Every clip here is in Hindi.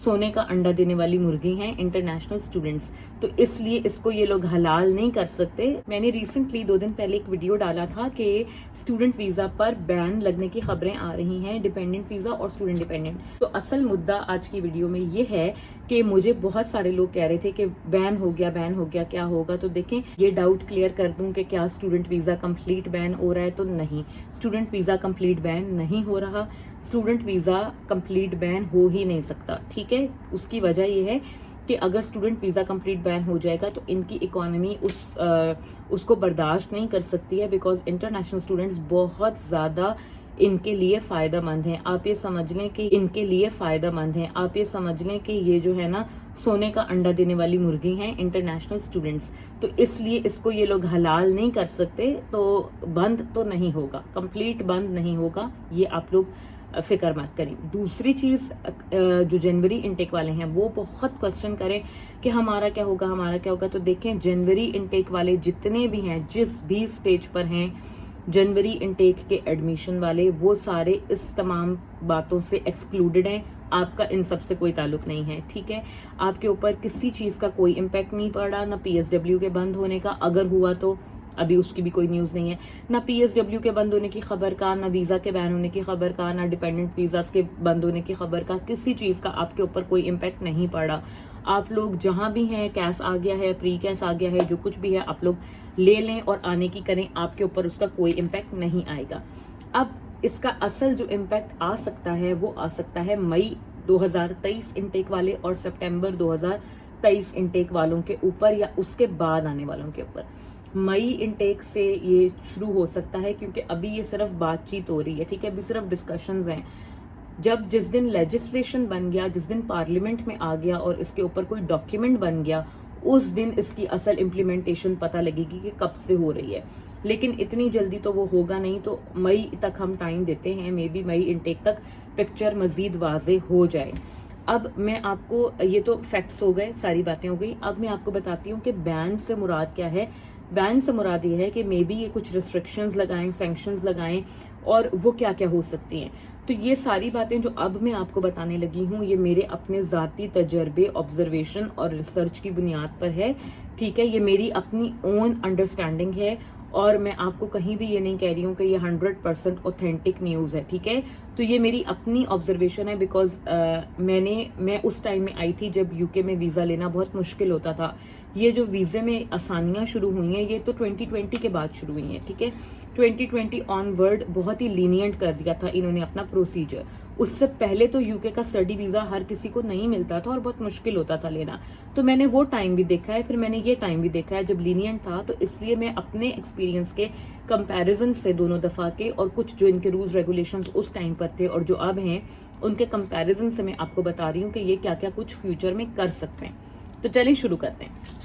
सोने का अंडा देने वाली मुर्गी हैं इंटरनेशनल स्टूडेंट्स, तो इसलिए इसको ये लोग हलाल नहीं कर सकते। मैंने रिसेंटली 2 दिन पहले एक वीडियो डाला था कि स्टूडेंट वीजा पर बैन लगने की खबरें आ रही हैं, डिपेंडेंट वीजा और स्टूडेंट डिपेंडेंट। तो असल मुद्दा आज की वीडियो में ये है कि मुझे बहुत सारे लोग कह रहे थे कि बैन हो गया क्या होगा। तो देखें, ये डाउट क्लियर कर दूं कि क्या स्टूडेंट वीजा कंप्लीट बैन हो रहा है, तो नहीं, स्टूडेंट वीजा कंप्लीट बैन नहीं हो रहा। स्टूडेंट वीजा कंप्लीट बैन हो ही नहीं सकता, ठीक है। उसकी वजह यह है कि अगर स्टूडेंट वीजा कंप्लीट बैन हो जाएगा तो इनकी इकोनॉमी उसको बर्दाश्त नहीं कर सकती है, बिकॉज इंटरनेशनल स्टूडेंट्स बहुत ज्यादा इनके लिए फायदेमंद हैं। आप ये समझ लें कि इनके लिए फायदेमंद हैं। आप ये समझ लें कि ये जो है ना, सोने का अंडा देने वाली मुर्गी हैं इंटरनेशनल स्टूडेंट्स, तो इसलिए इसको ये लोग हलाल नहीं कर सकते। तो बंद तो नहीं होगा, कंप्लीट बंद नहीं होगा, ये आप लोग फिक्र मत करें। दूसरी चीज, जो जनवरी इनटेक वाले हैं वो बहुत क्वेश्चन करें कि हमारा क्या होगा। तो देखें, जनवरी इनटेक वाले जितने भी हैं, जिस भी स्टेज पर हैं जनवरी इनटेक के एडमिशन वाले, वो सारे इस तमाम बातों से एक्सक्लूडेड हैं। आपका इन सब से कोई ताल्लुक नहीं है, ठीक है। आपके ऊपर किसी चीज का कोई इम्पैक्ट नहीं पड़ा, ना पीएसडब्ल्यू के बंद होने का, अगर हुआ तो अभी उसकी भी कोई न्यूज नहीं है, ना पीएसडब्ल्यू के बंद होने की खबर का, ना वीजा के बैन होने की खबर का, ना डिपेंडेंट वीजास के बंद होने की खबर का, किसी चीज का आपके ऊपर कोई इम्पैक्ट नहीं पड़ा। आप लोग जहां भी हैं, कैश आ गया है, प्री कैश आ गया है, जो कुछ भी है आप लोग ले लें और आने की करें, आपके ऊपर उसका कोई इम्पैक्ट नहीं आएगा। अब इसका असल जो इम्पैक्ट आ सकता है वो आ सकता है मई 2023 इनटेक वाले और सितंबर 2023 इनटेक वालों के ऊपर, या उसके बाद आने वालों के ऊपर। मई इनटेक से ये शुरू हो सकता है, क्योंकि अभी ये सिर्फ बातचीत हो रही है, ठीक है, अभी सिर्फ डिस्कशंस हैं। जिस दिन लेजिस्लेशन बन गया, जिस दिन पार्लियामेंट में आ गया और इसके ऊपर कोई डॉक्यूमेंट बन गया, उस दिन इसकी असल इम्प्लीमेंटेशन पता लगेगी कि कब से हो रही है। लेकिन इतनी जल्दी तो वो होगा नहीं, तो मई तक हम टाइम देते हैं, मे बी मई इनटेक तक पिक्चर मजीद वाजे हो जाए। अब मैं आपको, ये तो फैक्ट्स हो गए, सारी बातें हो गई। अब मैं आपको बताती हूँ कि बैन से मुराद क्या है। बैन से मुराद ये है कि मे बी ये कुछ रिस्ट्रिक्शंस लगाएं, सैंक्शंस लगाएं, और वो क्या क्या हो सकती हैं। तो ये सारी बातें जो अब मैं आपको बताने लगी हूँ, ये मेरे अपने जाती तजर्बे, ऑब्जर्वेशन और रिसर्च की बुनियाद पर है, ठीक है। ये मेरी अपनी ओन अंडरस्टैंडिंग है, और मैं आपको कहीं भी ये नहीं कह रही हूँ कि ये 100% ऑथेंटिक न्यूज है, ठीक है। तो ये मेरी अपनी ऑब्जर्वेशन है, बिकॉज मैं उस टाइम में आई थी जब यूके में वीजा लेना बहुत मुश्किल होता था। ये जो वीजे में आसानियां शुरू हुई हैं, ये तो 2020 के बाद शुरू हुई हैं, ठीक है। 2020 ऑनवर्ड बहुत ही लीनियंट कर दिया था इन्होंने अपना प्रोसीजर। उससे पहले तो यूके का स्टडी वीजा हर किसी को नहीं मिलता था और बहुत मुश्किल होता था लेना। तो मैंने वो टाइम भी देखा है, फिर मैंने ये टाइम भी देखा है जब लीनियंट था। तो इसलिए मैं अपने एक्सपीरियंस के कंपैरिजन से, दोनों दफा के, और कुछ जो इनके रूल्स रेगुलेशंस उस टाइम पर थे और जो अब हैं, उनके कंपैरिजन से मैं आपको बता रही हूँ कि ये क्या क्या कुछ फ्यूचर में कर सकते हैं। तो चलिए शुरू करते हैं।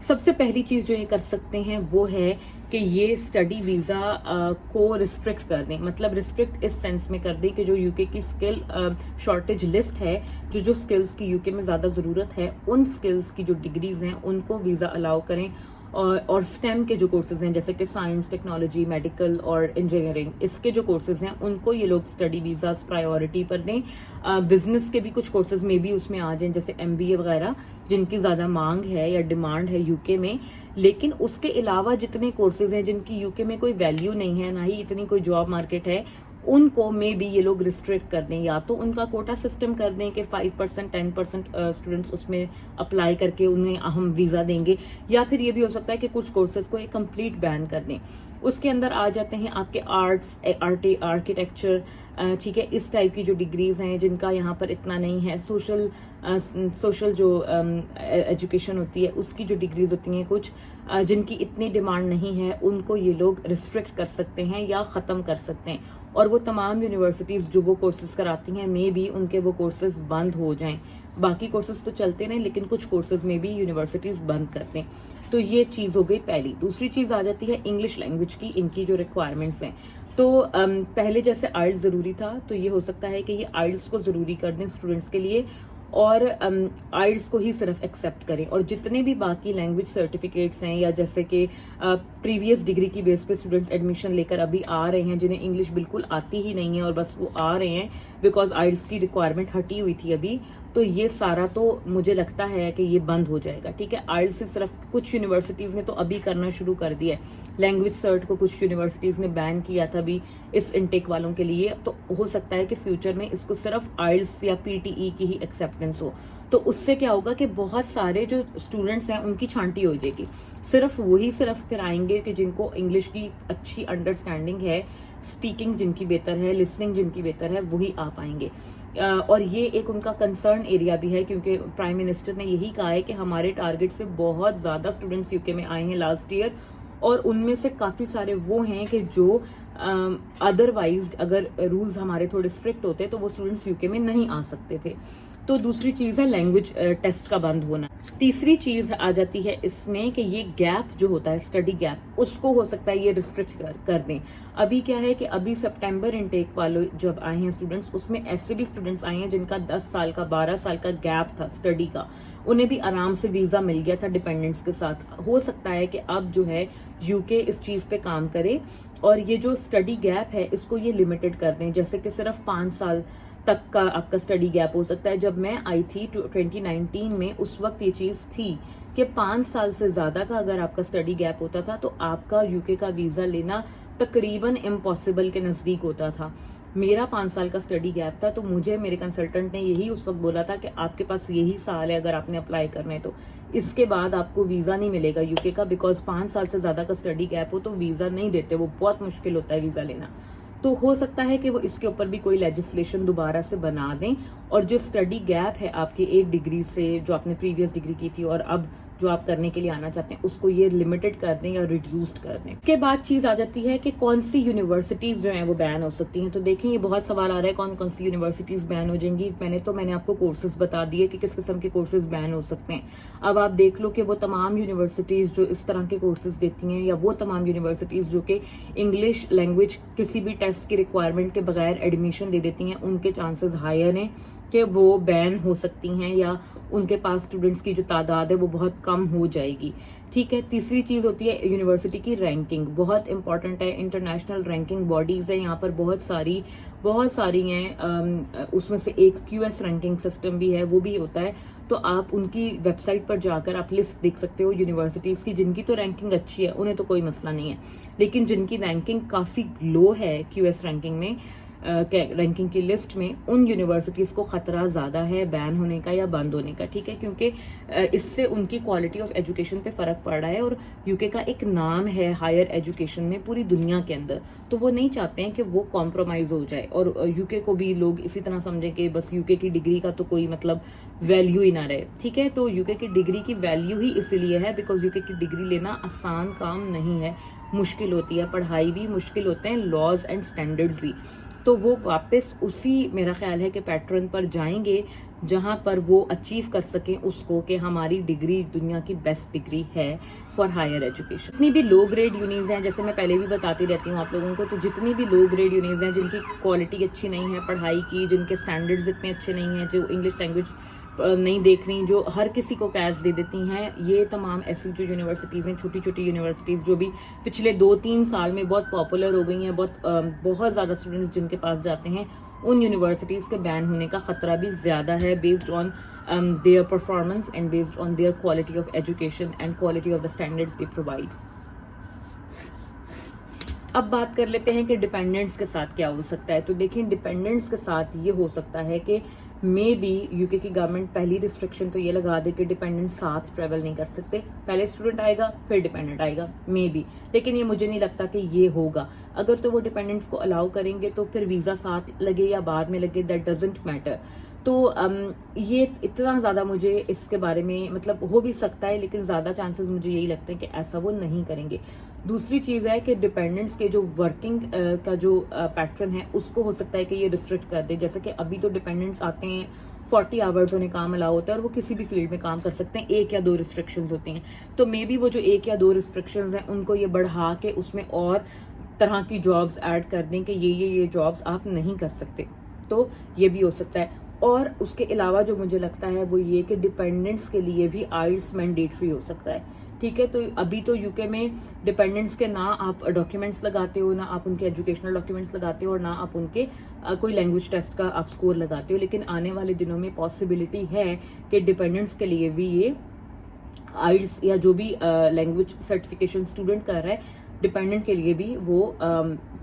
सबसे पहली चीज जो ये कर सकते हैं वो है कि ये स्टडी वीजा को रिस्ट्रिक्ट कर दें। मतलब रिस्ट्रिक्ट इस सेंस में कर दें कि जो यूके की स्किल शॉर्टेज लिस्ट है, जो स्किल्स की यूके में ज्यादा जरूरत है, उन स्किल्स की जो डिग्रीज हैं उनको वीजा अलाउ करें। और स्टेम के जो कोर्सेज हैं, जैसे कि साइंस, टेक्नोलॉजी, मेडिकल और इंजीनियरिंग, इसके जो कोर्सेज हैं उनको ये लोग स्टडी वीजास प्रायोरिटी पर दें। बिजनेस के भी कुछ कोर्सेज में भी उसमें आ जाएं, जैसे एमबीए वगैरह, जिनकी ज्यादा मांग है या डिमांड है यूके में। लेकिन उसके अलावा जितने कोर्सेज हैं जिनकी यूके में कोई वैल्यू नहीं है, ना ही इतनी कोई जॉब मार्केट है, उनको में भी ये लोग रिस्ट्रिक्ट कर दें। या तो उनका कोटा सिस्टम कर दें कि 5%, 10% स्टूडेंट्स उसमें अप्लाई करके उन्हें हम वीजा देंगे, या फिर ये भी हो सकता है कि कुछ कोर्सेज को एक कंप्लीट बैन कर दें। उसके अंदर आ जाते हैं आपके आर्ट्स, आर्किटेक्चर, ठीक है, इस टाइप की जो डिग्रीज हैं जिनका यहाँ पर इतना नहीं है। सोशल जो एजुकेशन होती है उसकी जो डिग्रीज होती हैं कुछ, जिनकी इतनी डिमांड नहीं है, उनको ये लोग रिस्ट्रिक्ट कर सकते हैं या ख़त्म कर सकते हैं। और वो तमाम यूनिवर्सिटीज़ जो वो कोर्सेज कराती हैं, मे बी उनके वो कोर्सेज बंद हो जाएं। बाकी कोर्सेज तो चलते रहें, लेकिन कुछ कोर्सेज में भी यूनिवर्सिटीज़ बंद कर दें। तो ये चीज़ हो गई पहली। दूसरी चीज़ आ जाती है इंग्लिश लैंग्वेज की, इनकी जो रिक्वायरमेंट्स हैं। तो पहले जैसे आइल्स ज़रूरी था, तो ये हो सकता है कि ये आइल्स को ज़रूरी कर दें स्टूडेंट्स के लिए, और आइल्स को ही सिर्फ एक्सेप्ट करें। और जितने भी बाकी लैंग्वेज सर्टिफिकेट्स हैं या जैसे कि प्रीवियस डिग्री की बेस पे स्टूडेंट्स एडमिशन लेकर अभी आ रहे हैं जिन्हें इंग्लिश बिल्कुल आती ही नहीं है और बस वो आ रहे हैं बिकॉज आइल्स की रिक्वायरमेंट हटी हुई थी अभी, तो ये सारा तो मुझे लगता है कि ये बंद हो जाएगा। ठीक है, आइल्स से सिर्फ कुछ यूनिवर्सिटीज ने तो अभी करना शुरू कर दिया है। लैंग्वेज सर्ट को कुछ यूनिवर्सिटीज ने बैन किया था अभी इस इनटेक वालों के लिए, तो हो सकता है कि फ्यूचर में इसको सिर्फ आइल्स या पीटीई की ही एक्सेप्टेंस हो। तो उससे क्या होगा कि बहुत सारे जो स्टूडेंट्स हैं उनकी छांटी हो जाएगी, सिर्फ वही सिर्फ फिर आएंगे कि जिनको इंग्लिश की अच्छी अंडरस्टैंडिंग है, स्पीकिंग जिनकी बेहतर है, लिसनिंग जिनकी बेहतर है, वही आ पाएंगे। और ये एक उनका कंसर्न एरिया भी है क्योंकि प्राइम मिनिस्टर ने यही कहा है कि हमारे टारगेट से बहुत ज्यादा स्टूडेंट्स यूके में आए हैं लास्ट ईयर, और उनमें से काफी सारे वो हैं कि जो अदरवाइज अगर रूल्स हमारे थोड़े स्ट्रिक्ट होते तो वो स्टूडेंट्स यूके में नहीं आ सकते थे। तो दूसरी चीज है लैंग्वेज टेस्ट का बंद होना। तीसरी चीज आ जाती है इसमें कि ये गैप जो होता है स्टडी गैप, उसको हो सकता है ये रिस्ट्रिक्ट कर दें। अभी क्या है कि अभी सितंबर इनटेक वाले जब आए हैं स्टूडेंट्स, उसमें ऐसे भी स्टूडेंट्स आए हैं जिनका 10 साल का 12 साल का गैप था स्टडी का, उन्हें भी आराम से वीजा मिल गया था डिपेंडेंट्स के साथ। हो सकता है कि अब जो है यूके इस चीज पे काम करे और ये जो स्टडी गैप है इसको ये लिमिटेड कर दें, जैसे कि सिर्फ 5 साल तक का आपका स्टडी गैप हो सकता है। जब मैं आई थी 2019 में, उस वक्त ये चीज थी कि 5 साल से ज्यादा का अगर आपका स्टडी गैप होता था तो आपका यूके का वीजा लेना तकरीबन इम्पॉसिबल के नजदीक होता था। मेरा 5 साल का स्टडी गैप था, तो मुझे मेरे कंसल्टेंट ने यही उस वक्त बोला था कि आपके पास यही साल है अगर आपने अप्लाई करना है तो, इसके बाद आपको वीजा नहीं मिलेगा यूके का, बिकॉज 5 साल से ज्यादा का स्टडी गैप हो तो वीजा नहीं देते, वो बहुत मुश्किल होता है वीजा लेना। तो हो सकता है कि वो इसके ऊपर भी कोई लेजिस्लेशन दोबारा से बना दें और जो स्टडी गैप है आपकी 1 डिग्री से, जो आपने प्रीवियस डिग्री की थी और अब जो आप करने के लिए आना चाहते हैं, उसको ये लिमिटेड कर दें या रिड्यूस्ड कर दें। इसके बाद चीज आ जाती है कि कौन सी यूनिवर्सिटीज जो हैं वो बैन हो सकती हैं। तो देखें ये बहुत सवाल आ रहा है कौन कौन सी यूनिवर्सिटीज बैन हो जाएंगी। मैंने आपको कोर्सेज बता दिए कि किस किस्म के कोर्सेज बैन हो सकते हैं। अब आप देख लो कि वो तमाम यूनिवर्सिटीज जो इस तरह के कोर्सेज देती हैं या वो तमाम यूनिवर्सिटीज जो कि इंग्लिश लैंग्वेज किसी भी टेस्ट की रिक्वायरमेंट के बगैर एडमिशन दे देती हैं, उनके चांसेस हायर हैं कि वो बैन हो सकती हैं या उनके पास स्टूडेंट्स की जो तादाद है वो बहुत कम हो जाएगी। ठीक है, तीसरी चीज होती है यूनिवर्सिटी की रैंकिंग, बहुत इंपॉर्टेंट है। इंटरनेशनल रैंकिंग बॉडीज है यहाँ पर बहुत सारी हैं, उसमें से एक QS रैंकिंग सिस्टम भी है, वो भी होता है। तो आप उनकी वेबसाइट पर जाकर आप लिस्ट देख सकते हो यूनिवर्सिटीज की, जिनकी तो रैंकिंग अच्छी है उन्हें तो कोई मसला नहीं है, लेकिन जिनकी रैंकिंग काफी लो है QS रैंकिंग में, रैंकिंग की लिस्ट में, उन यूनिवर्सिटीज को खतरा ज्यादा है बैन होने का या बंद होने का। ठीक है, क्योंकि इससे उनकी क्वालिटी ऑफ एजुकेशन पे फर्क पड़ रहा है और यूके का एक नाम है हायर एजुकेशन में पूरी दुनिया के अंदर, तो वो नहीं चाहते हैं कि वो कॉम्प्रोमाइज हो जाए और यूके को भी लोग इसी तरह समझें कि बस यूके की डिग्री का तो कोई मतलब वैल्यू ही ना रहे। ठीक है, तो यूके की डिग्री की वैल्यू ही इसीलिए है बिकॉज यूके की डिग्री लेना आसान काम नहीं है, मुश्किल होती है, पढ़ाई भी मुश्किल होते हैं, लॉज एंड स्टैंडर्ड्स भी। तो वो वापस उसी मेरा ख्याल है कि पैटर्न पर जाएंगे जहां पर वो अचीव कर सकें उसको कि हमारी डिग्री दुनिया की बेस्ट डिग्री है फॉर हायर एजुकेशन। जितनी भी लो ग्रेड यूनिज हैं, जैसे मैं पहले भी बताती रहती हूँ आप लोगों को, तो जितनी भी लो ग्रेड यूनिज हैं जिनकी क्वालिटी अच्छी नहीं है पढ़ाई की, जिनके स्टैंडर्ड्स इतने अच्छे नहीं हैं, जो इंग्लिश लैंग्वेज नहीं देख रही, जो हर किसी को कैश दे देती हैं, ये तमाम ऐसी जो यूनिवर्सिटीज़ हैं, छोटी छोटी यूनिवर्सिटीज़ जो भी पिछले 2-3 साल में बहुत पॉपुलर हो गई हैं, बहुत ज़्यादा स्टूडेंट्स जिनके पास जाते हैं, उन यूनिवर्सिटीज़ के बैन होने का खतरा भी ज़्यादा है based on their performance and based on their quality of education and quality of the standards they provide. अब बात कर लेते हैं कि डिपेंडेंट्स के साथ क्या हो सकता है। तो देखिए डिपेंडेंट्स के साथ ये हो सकता है कि मे बी यूके की गवर्नमेंट पहली रिस्ट्रिक्शन तो ये लगा दे कि डिपेंडेंट साथ ट्रेवल नहीं कर सकते, पहले स्टूडेंट आएगा फिर डिपेंडेंट आएगा, मे बी, लेकिन ये मुझे नहीं लगता कि ये होगा। अगर तो वो डिपेंडेंट्स को अलाउ करेंगे तो फिर वीजा साथ लगे या बाद में लगे, दैट डजंट मैटर। तो ये इतना ज़्यादा मुझे इसके बारे में मतलब हो भी सकता है, लेकिन ज़्यादा चांसेस मुझे यही लगते हैं कि ऐसा वो नहीं करेंगे। दूसरी चीज़ है कि डिपेंडेंट्स के जो वर्किंग का जो पैटर्न है उसको हो सकता है कि ये रिस्ट्रिक्ट कर दे। जैसे कि अभी तो डिपेंडेंट्स आते हैं 40 आवर्स उन्हें काम अलाउ होता है और वो किसी भी फील्ड में काम कर सकते हैं, 1 या 2 रिस्ट्रिक्शंस होती हैं। तो मे बी वो जो 1 या 2 रिस्ट्रिक्शंस हैं उनको ये बढ़ा के उसमें और तरह की जॉब्स ऐड कर दें कि ये जॉब्स आप नहीं कर सकते, तो ये भी हो सकता है। और उसके अलावा जो मुझे लगता है वो ये कि डिपेंडेंट्स के लिए भी आइल्स मैंडेटरी हो सकता है, ठीक है। तो अभी तो यूके में डिपेंडेंट्स के ना आप डॉक्यूमेंट्स लगाते हो, ना आप उनके एजुकेशनल डॉक्यूमेंट्स लगाते हो, और ना आप उनके कोई लैंग्वेज टेस्ट का आप स्कोर लगाते हो, लेकिन आने वाले दिनों में पॉसिबिलिटी है कि डिपेंडेंट्स के लिए भी ये आइल्स या जो भी लैंग्वेज सर्टिफिकेशन स्टूडेंट कर रहा है डिपेंडेंट के लिए भी वो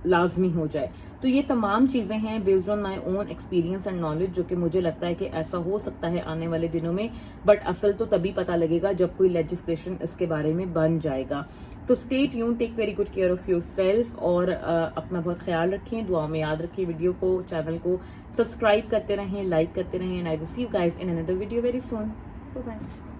लाजमी हो जाए। तो ये तमाम चीजें हैं based on my own experience and knowledge, जो कि मुझे लगता है कि ऐसा हो सकता है आने वाले दिनों में, बट असल तो तभी पता लगेगा जब कोई लेजिस्लेशन इसके बारे में बन जाएगा। तो stay tuned, take very good care of yourself, और अपना बहुत ख्याल रखें, दुआ में याद रखें, वीडियो को, चैनल को सब्सक्राइब करते रहें, लाइक करते रहें, and I will see you guys in another video very soon. Bye bye.